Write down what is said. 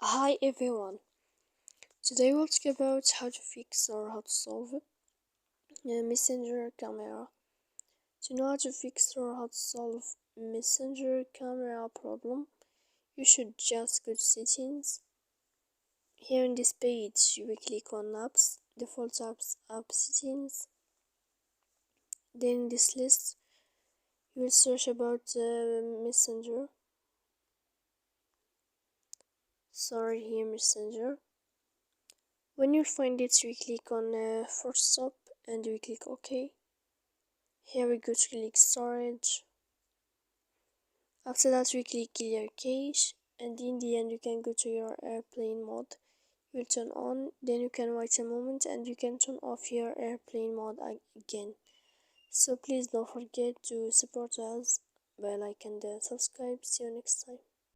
Hi everyone. Today we'll talk about how to fix or how to solve a messenger camera. To know how to fix or how to solve messenger camera problem, you should just go to settings. Here in this page, you will click on apps, default apps, app settings. Then in this list, you will search about messenger. Here messenger. When you find it, you click on first stop and you click OK. Here we go to click storage. After that we click clear cache, and in the end you can go to your airplane mode. You will turn on, then you can wait a moment and you can turn off your airplane mode again. So please don't forget to support us by like and subscribe. See you next time.